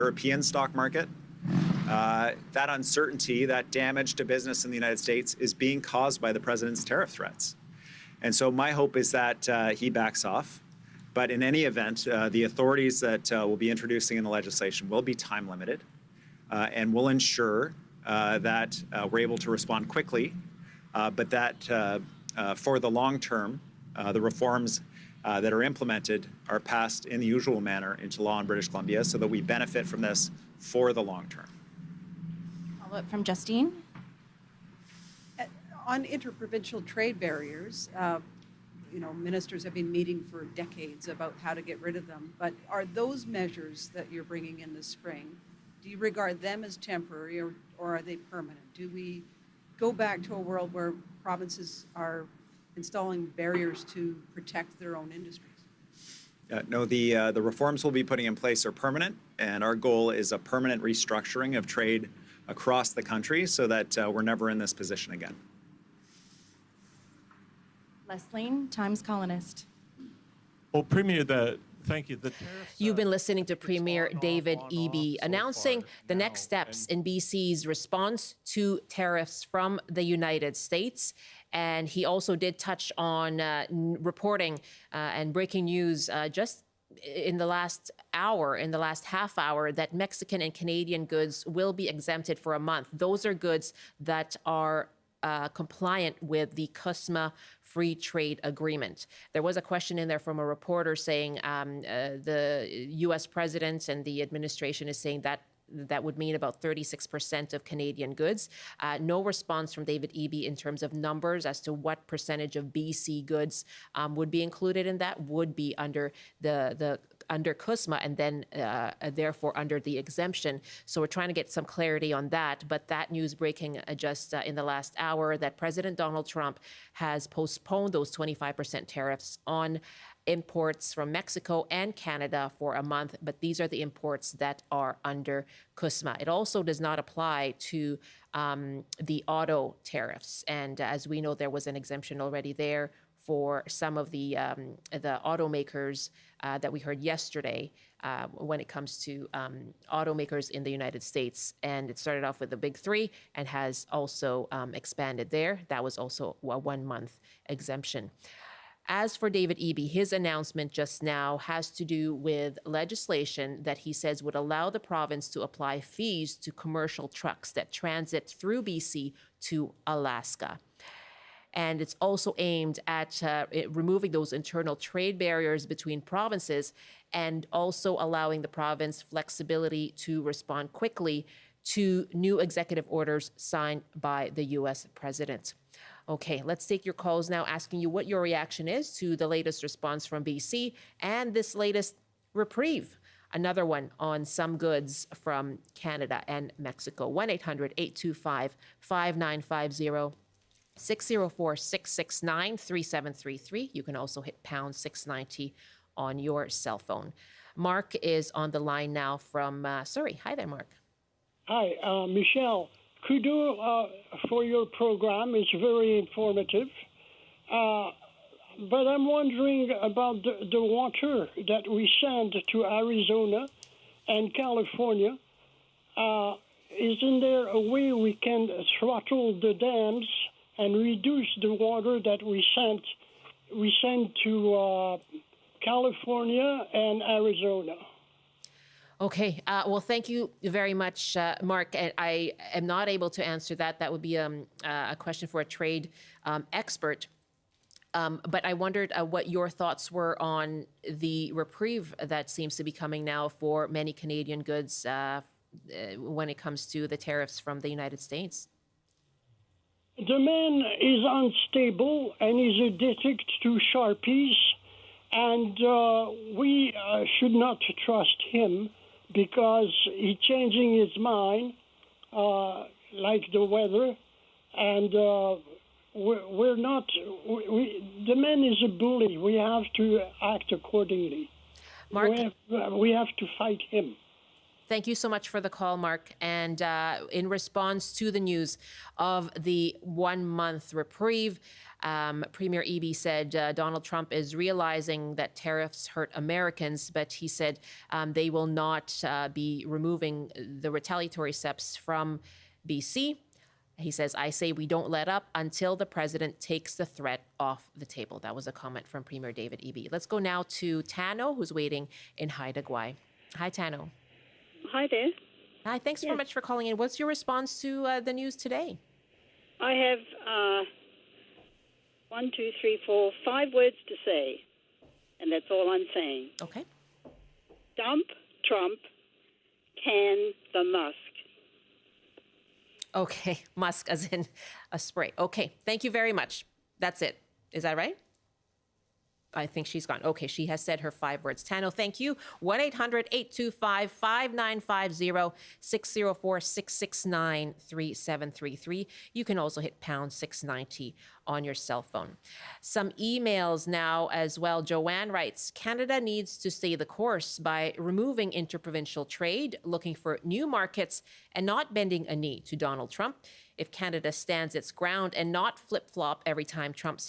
European stock market. That uncertainty, that damage to business in the United States is being caused by the president's tariff threats. And so my hope is that he backs off. But in any event, the authorities that we'll be introducing in the legislation will be time limited and will ensure that we're able to respond quickly, but that for the long term, the reforms that are implemented are passed in the usual manner into law in British Columbia so that we benefit from this for the long term. Follow-up from Justine. On interprovincial trade barriers, ministers have been meeting for decades about how to get rid of them, but are those measures that you're bringing in this spring, do you regard them as temporary or are they permanent? Do we go back to a world where provinces are installing barriers to protect their own industries? No, the reforms we'll be putting in place are permanent, and our goal is a permanent restructuring of trade across the country so that we're never in this position again. Leslie, Times columnist. Well, Premier, thank you. You've been listening to Premier David Eby announcing the next steps in BC's response to tariffs from the United States. And he also did touch on reporting and breaking news just in the last half hour, that Mexican and Canadian goods will be exempted for a month. Those are goods that are compliant with the CUSMA free trade agreement. There was a question in there from a reporter saying the U.S. president and the administration is saying that would mean about 36% of Canadian goods. No response from David Eby in terms of numbers as to what percentage of BC goods would be included in that, would be under under CUSMA and then therefore under the exemption. So we're trying to get some clarity on that. But that news breaking just in the last hour that President Donald Trump has postponed those 25% tariffs on imports from Mexico and Canada for a month, but these are the imports that are under CUSMA. It also does not apply to the auto tariffs. And as we know, there was an exemption already there for some of the automakers that we heard yesterday when it comes to automakers in the United States. And it started off with the big three and has also expanded there. That was also a 1 month exemption. As for David Eby, his announcement just now has to do with legislation that he says would allow the province to apply fees to commercial trucks that transit through BC to Alaska. And it's also aimed at removing those internal trade barriers between provinces and also allowing the province flexibility to respond quickly to new executive orders signed by the U.S. president. Okay, let's take your calls now, asking you what your reaction is to the latest response from BC and this latest reprieve, another one on some goods from Canada and Mexico. 1-800-825-5950, 604-669-3733. You can also hit pound 690 on your cell phone. Mark is on the line now from Surrey. Hi there, Mark. Hi, Michelle. Kudos for your program. It's very informative. But I'm wondering about the water that we send to Arizona and California. Isn't there a way we can throttle the dams and reduce the water that we send to California and Arizona? Okay, well, thank you very much, Mark. And I am not able to answer that. That would be a question for a trade expert. But I wondered what your thoughts were on the reprieve that seems to be coming now for many Canadian goods when it comes to the tariffs from the United States. The man is unstable and is addicted to Sharpies, and we should not trust him, because he's changing his mind, like the weather, and we're not. The man is a bully. We have to act accordingly. Mark, we have to fight him. Thank you so much for the call, Mark. And in response to the news of the 1 month reprieve, Premier Eby said Donald Trump is realizing that tariffs hurt Americans, but he said they will not be removing the retaliatory steps from BC. He says, I say we don't let up until the president takes the threat off the table. That was a comment from Premier David Eby. Let's go now to Tano, who's waiting in Haida Gwaii. Hi, Tano. Hi there. Hi, thanks very much for calling in. What's your response to the news today? I have 5 words to say, and that's all I'm saying. Okay. Dump Trump, can the Musk. Okay, Musk as in a spray. Okay, thank you very much. That's it. Is that right? I think she's gone. Okay, she has said her 5 words. Tano, thank you. 1-800-825-5950, 604-669-3733. You can also hit pound 690 on your cell phone. Some emails now as well. Joanne writes, Canada needs to stay the course by removing interprovincial trade, looking for new markets, and not bending a knee to Donald Trump. If Canada stands its ground and not flip-flop every time Trump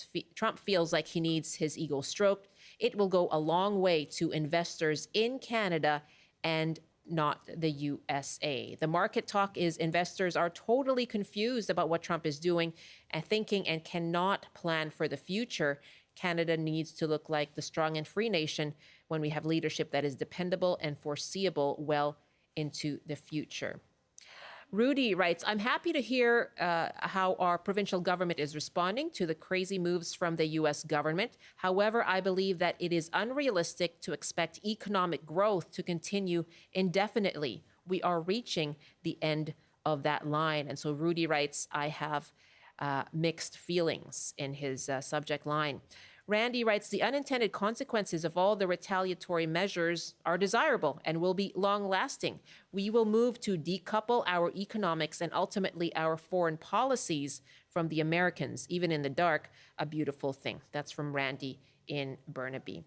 feels like he needs his ego stroked, it will go a long way to investors in Canada and not the USA. The market talk is investors are totally confused about what Trump is doing and thinking and cannot plan for the future. Canada needs to look like the strong and free nation when we have leadership that is dependable and foreseeable well into the future. Rudy writes, I'm happy to hear how our provincial government is responding to the crazy moves from the U.S. government. However, I believe that it is unrealistic to expect economic growth to continue indefinitely. We are reaching the end of that line. And so Rudy writes, I have mixed feelings in his subject line. Randy writes, the unintended consequences of all the retaliatory measures are desirable and will be long-lasting. We will move to decouple our economics and ultimately our foreign policies from the Americans, even in the dark, a beautiful thing. That's from Randy in Burnaby.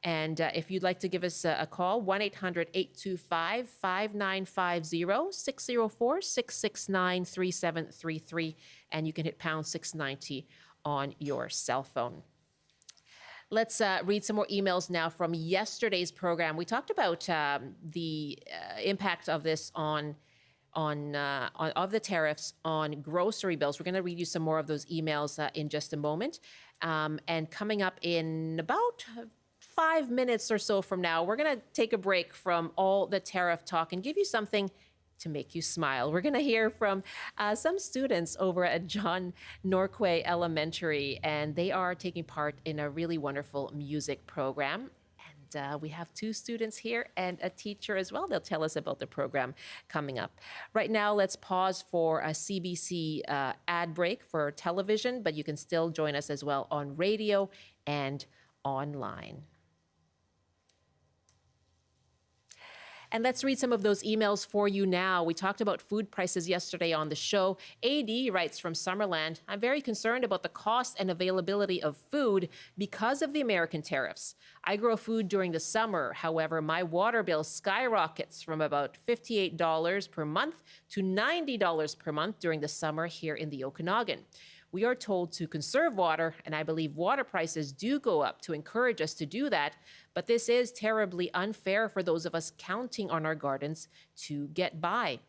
And if you'd like to give us a call, 1-800-825-5950, 604-669-3733, and you can hit pound 690 on your cell phone. Let's read some more emails now from yesterday's program. We talked about the impact of this of the tariffs on grocery bills. We're going to read you some more of those emails in just a moment. And coming up in about 5 minutes or so from now, we're going to take a break from all the tariff talk and give you something to make you smile. We're going to hear from some students over at John Norquay Elementary, and they are taking part in a really wonderful music program. And we have 2 students here and a teacher as well. They'll tell us about the program coming up. Right now, let's pause for a CBC ad break for television, but you can still join us as well on radio and online. And let's read some of those emails for you now. We talked about food prices yesterday on the show. AD writes from Summerland, I'm very concerned about the cost and availability of food because of the American tariffs. I grow food during the summer. However, my water bill skyrockets from about $58 per month to $90 per month during the summer here in the Okanagan. We are told to conserve water, and I believe water prices do go up to encourage us to do that, but this is terribly unfair for those of us counting on our gardens to get by.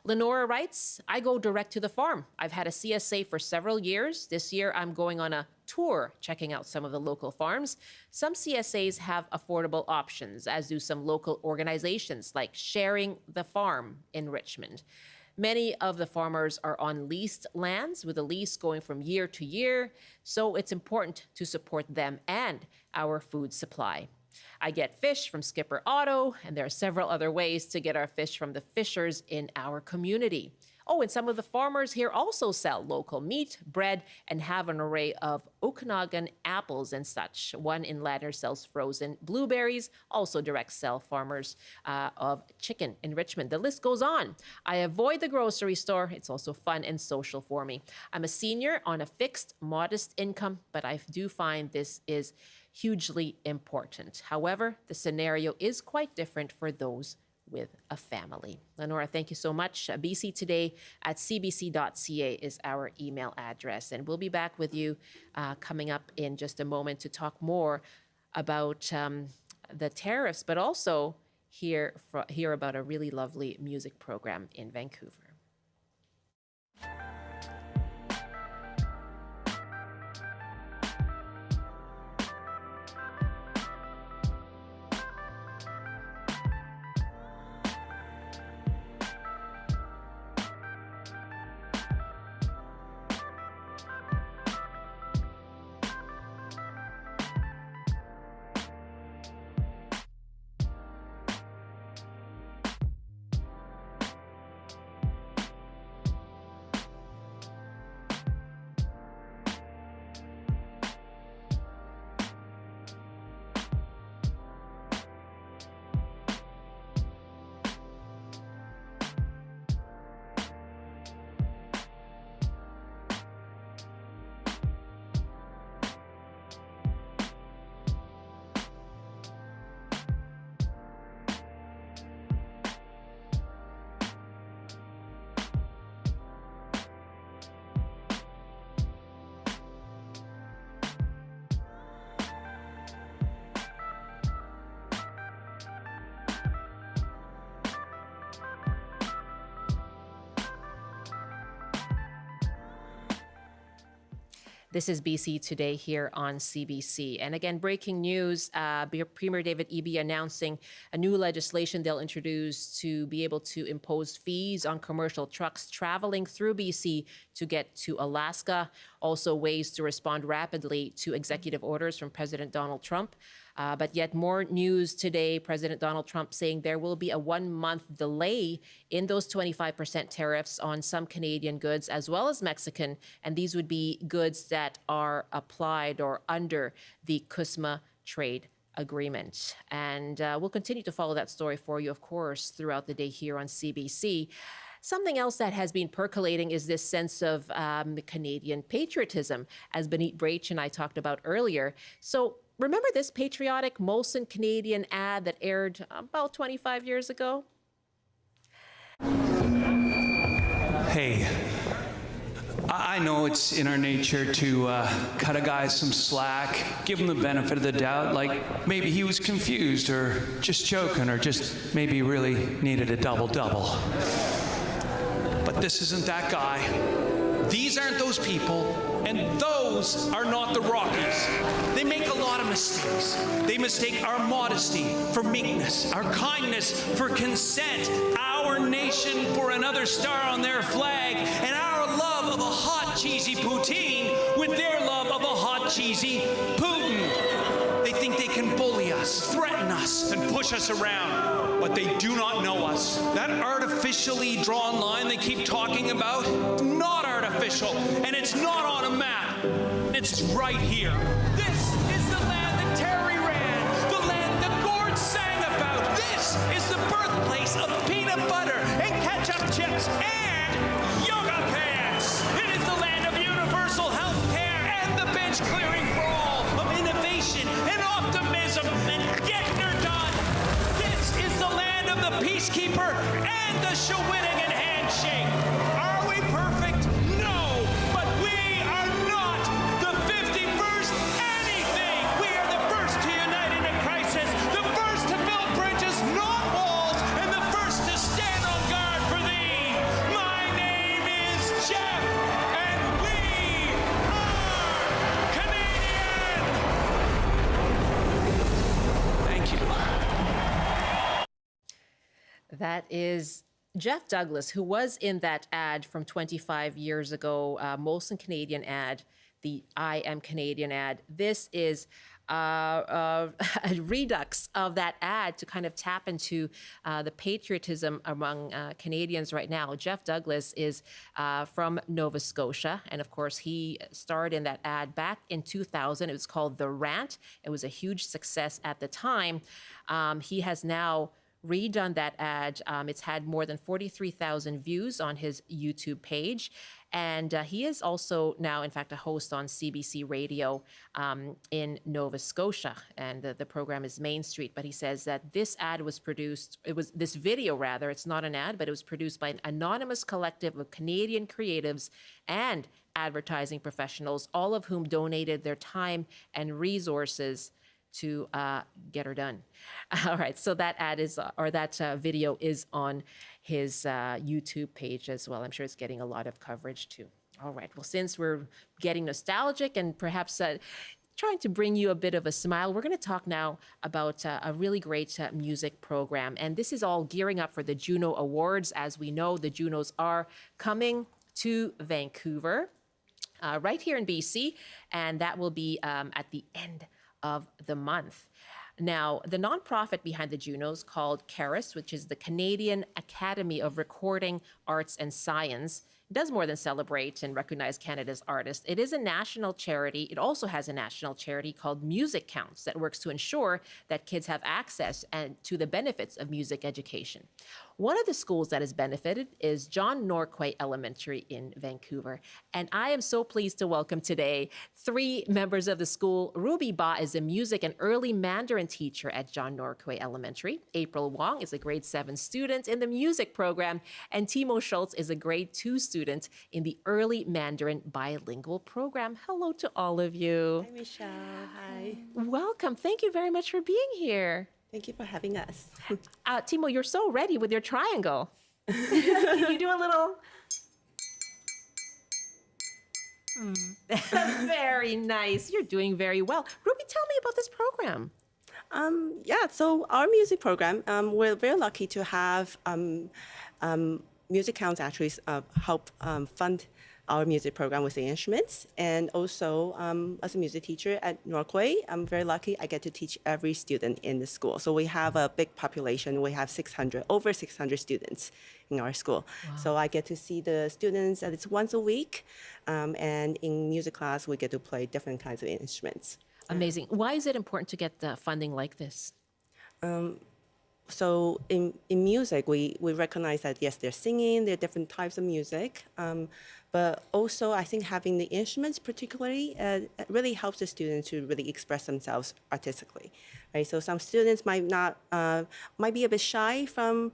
Lenora writes, I go direct to the farm. I've had a CSA for several years. This year, I'm going on a tour checking out some of the local farms. Some CSAs have affordable options, as do some local organizations like Sharing the Farm in Richmond. Many of the farmers are on leased lands with a lease going from year to year, so it's important to support them and our food supply. I get fish from Skipper Otto, and there are several other ways to get our fish from the fishers in our community. Oh, and some of the farmers here also sell local meat, bread, and have an array of Okanagan apples and such. One in Ladner sells frozen blueberries, also direct sell farmers of chicken in Richmond. The list goes on. I avoid the grocery store. It's also fun and social for me. I'm a senior on a fixed, modest income, but I do find this is hugely important. However, the scenario is quite different for those with a family. Lenora, thank you so much. bctoday@cbc.ca is our email address. And we'll be back with you coming up in just a moment to talk more about the tariffs, but also hear about a really lovely music program in Vancouver. This is BC Today here on CBC. And again, breaking news, Premier David Eby announcing a new legislation they'll introduce to be able to impose fees on commercial trucks traveling through BC to get to Alaska. Also ways to respond rapidly to executive orders from President Donald Trump. But yet more news today, President Donald Trump saying there will be a 1-month delay in those 25% tariffs on some Canadian goods as well as Mexican. And these would be goods that are applied or under the CUSMA trade agreement. And we'll continue to follow that story for you, of course, throughout the day here on CBC. Something else that has been percolating is this sense of Canadian patriotism, as Benit Brach and I talked about earlier. So remember this patriotic Molson Canadian ad that aired about 25 years ago? Hey, I know it's in our nature to cut a guy some slack, give him the benefit of the doubt, like maybe he was confused or just joking or just maybe really needed a double-double. But this isn't that guy. These aren't those people, and those are not the Rockies. They make a lot of mistakes. They mistake our modesty for meekness, our kindness for consent, our nation for another star on their flag, and our love of a hot, cheesy poutine with their love of a hot, cheesy Putin. They think they can bully us, threaten us, and push us around, but they do not know us. That artificially drawn line they keep talking about, not artificial, and it's not on a map. It's right here. This is the land that Terry ran, the land that Gord sang about. This is the birthplace of peanut butter and ketchup chips and yoga pants. It is the land of universal health care and the bench clearing for all, of innovation and optimism and getting her done. This is the land of the peacekeeper and the Shawinigan handshake. Are we perfect? No, but we are not the 51st anything. We are the first to unite in a crisis, the first to build bridges, not walls, and the first to stand on guard for thee. My name is Jeff, and we are Canadian. Thank you. That is Jeff Douglas, who was in that ad from 25 years ago, Molson Canadian ad, the I Am Canadian ad. This is a redux of that ad to kind of tap into the patriotism among Canadians right now. Jeff Douglas is from Nova Scotia, and of course he starred in that ad back in 2000. It was called The Rant. It was a huge success at the time. He has now redone that ad. It's had more than 43,000 views on his YouTube page. And he is also now, in fact, a host on CBC Radio in Nova Scotia. And the program is Main Street. But he says that this this video rather, it's not an ad, but it was produced by an anonymous collective of Canadian creatives and advertising professionals, all of whom donated their time and resources to get her done. All right, so that video is on his YouTube page as well. I'm sure it's getting a lot of coverage too. All right, well, since we're getting nostalgic and perhaps trying to bring you a bit of a smile, we're going to talk now about a really great music program. And this is all gearing up for the Juno Awards. As we know, the Junos are coming to Vancouver, right here in BC, and that will be at the end of the month. Now, the nonprofit behind the Junos, called CARIS, which is the Canadian Academy of Recording Arts and Science, does more than celebrate and recognize Canada's artists. It is a national charity. It also has a national charity called MusiCounts that works to ensure that kids have access to the benefits of music education. One of the schools that has benefited is John Norquay Elementary in Vancouver. And I am so pleased to welcome today 3 members of the school. Ruby Ba is a music and early Mandarin teacher at John Norquay Elementary. April Wong is a grade 7 student in the music program. And Timo Schultz is a grade 2 student in the early Mandarin bilingual program. Hello to all of you. Hi, Michelle. Hi. Welcome. Thank you very much for being here. Thank you for having us. Timo, you're so ready with your triangle. Can you do a little? Very nice. You're doing very well. Ruby, tell me about this program. So our music program, we're very lucky to have MusiCounts actually help fund our music program with the instruments. And also, as a music teacher at Norquay, I'm very lucky I get to teach every student in the school. So we have a big population. We have over 600 students in our school. Wow. So I get to see the students at least once a week. And in music class, we get to play different kinds of instruments. Amazing. Why is it important to get the funding like this? So in music, we recognize that, yes, they're singing, there are different types of music. But also, I think having the instruments particularly really helps the students to really express themselves artistically, right? So some students might be a bit shy from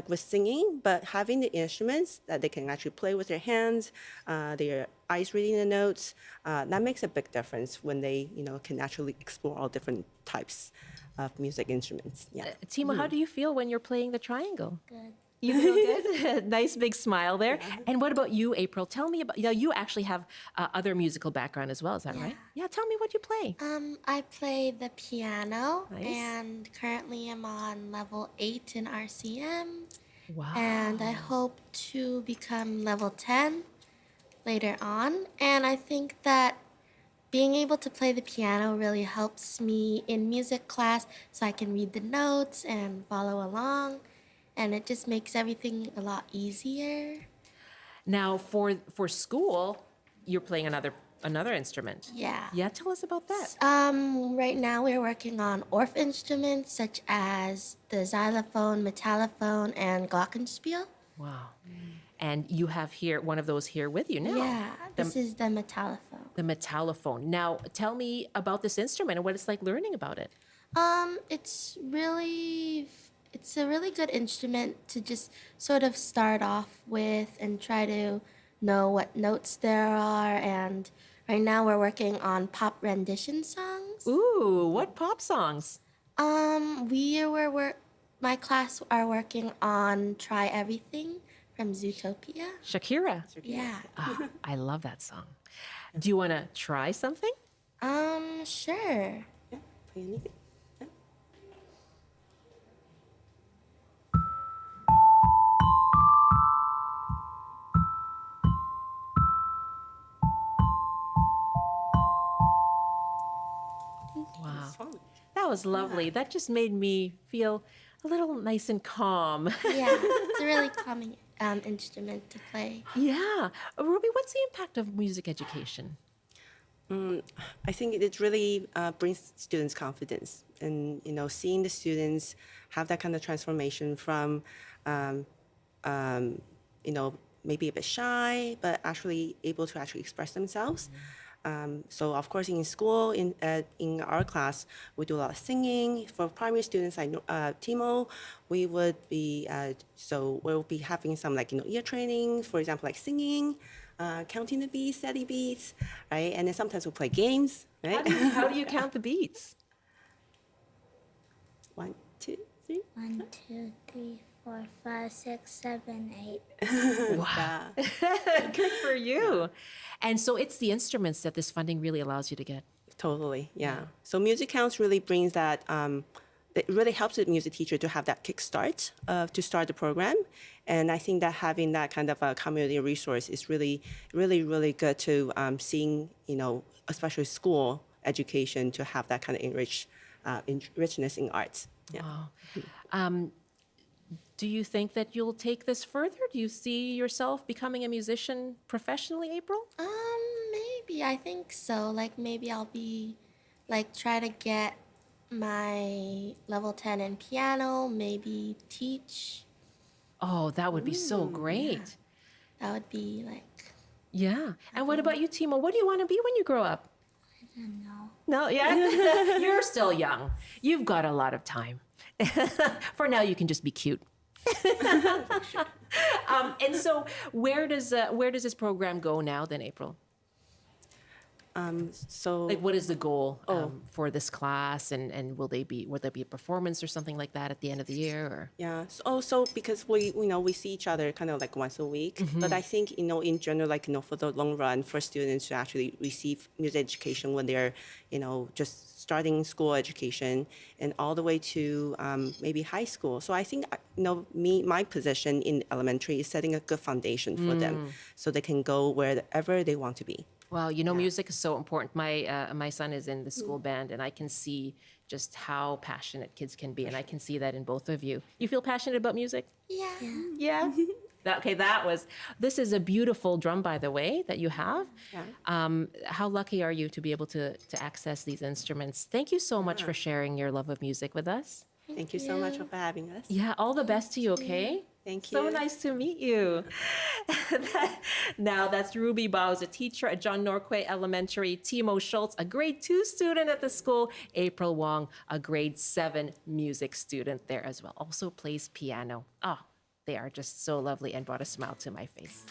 with singing, but having the instruments that they can actually play with their hands, their eyes reading the notes, that makes a big difference when they can actually explore all different types of music instruments. Yeah. Timo, how do you feel when you're playing the triangle? Good. You feel good? Nice big smile there. Yeah. And what about you, April? Tell me about, you actually have other musical background as well, is that right? Yeah, tell me what you play. I play the piano, nice. And currently I'm on level 8 in RCM. Wow. And I hope to become level 10 later on. And I think that being able to play the piano really helps me in music class so I can read the notes and follow along. And it just makes everything a lot easier. Now, for school, you're playing another instrument. Yeah. Yeah, tell us about that. Right now we're working on Orff instruments such as the xylophone, metallophone, and glockenspiel. Wow. And you have one of those here with you now. Yeah, this is the metallophone. The metallophone. Now, tell me about this instrument and what it's like learning about it. It's a really good instrument to just sort of start off with and try to know what notes there are. And right now we're working on pop rendition songs. Ooh, what pop songs? My class are working on Try Everything from Zootopia. Shakira. Yeah. I love that song. Do you want to try something? Sure. Yeah, play anything. Wow. That was lovely. Yeah. That just made me feel a little nice and calm. Yeah, it's a really calming instrument to play. Yeah. Ruby, what's the impact of music education? I think it really brings students confidence, and seeing the students have that kind of transformation from maybe a bit shy, but actually able to actually express themselves. So of course in school, in our class, we do a lot of singing. For primary students, I know Timo, we would be so we'll be having some like ear training, for example, like singing, counting the beats, steady beats, right? And then sometimes we play games, right? How do you count the beats? 1, 2, 3. 1, 2, 3, 4, 5, 6, 7, 8. Wow. Good for you. And so it's the instruments that this funding really allows you to get. Totally, yeah. So MusiCounts really brings that. It really helps the music teacher to have that kickstart to start the program, and I think that having that kind of a community resource is really, really, really good to seeing especially school education to have that kind of richness in arts. Yeah. Wow. Do you think that you'll take this further? Do you see yourself becoming a musician professionally, April? Maybe. I think so. Like maybe I'll be try to get my level 10 in piano, maybe teach. Oh, that would be so great. Yeah. That would be Yeah. And what about you, Timo? What do you want to be when you grow up? I don't know. No, yeah. You're still young. You've got a lot of time. For now, you can just be cute. And so, where does this program go now? Then, April. So What is the goal for this class, and will there be a performance or something like that at the end of the year? Or? yeah. So because we see each other kind of like once a week, but I think in general for the long run for students to actually receive music education when they're just starting school education and all the way to maybe high school. So I think my position in elementary is setting a good foundation for them so they can go wherever they want to be. Well, music is so important. My son is in the school band, and I can see just how passionate kids can be, and I can see that in both of you. You feel passionate about music? Yeah. Yeah. This is a beautiful drum, by the way, that you have. Yeah. How lucky are you to be able to access these instruments? Thank you so much for sharing your love of music with us. Thank you so much for having us. Yeah, all the best to you, okay? Thank you. So nice to meet you. Now, that's Ruby Bao's a teacher at John Norquay Elementary, Timo Schultz, a grade 2 student at the school, April Wong, a grade 7 music student there as well, also plays piano. Oh, they are just so lovely and brought a smile to my face.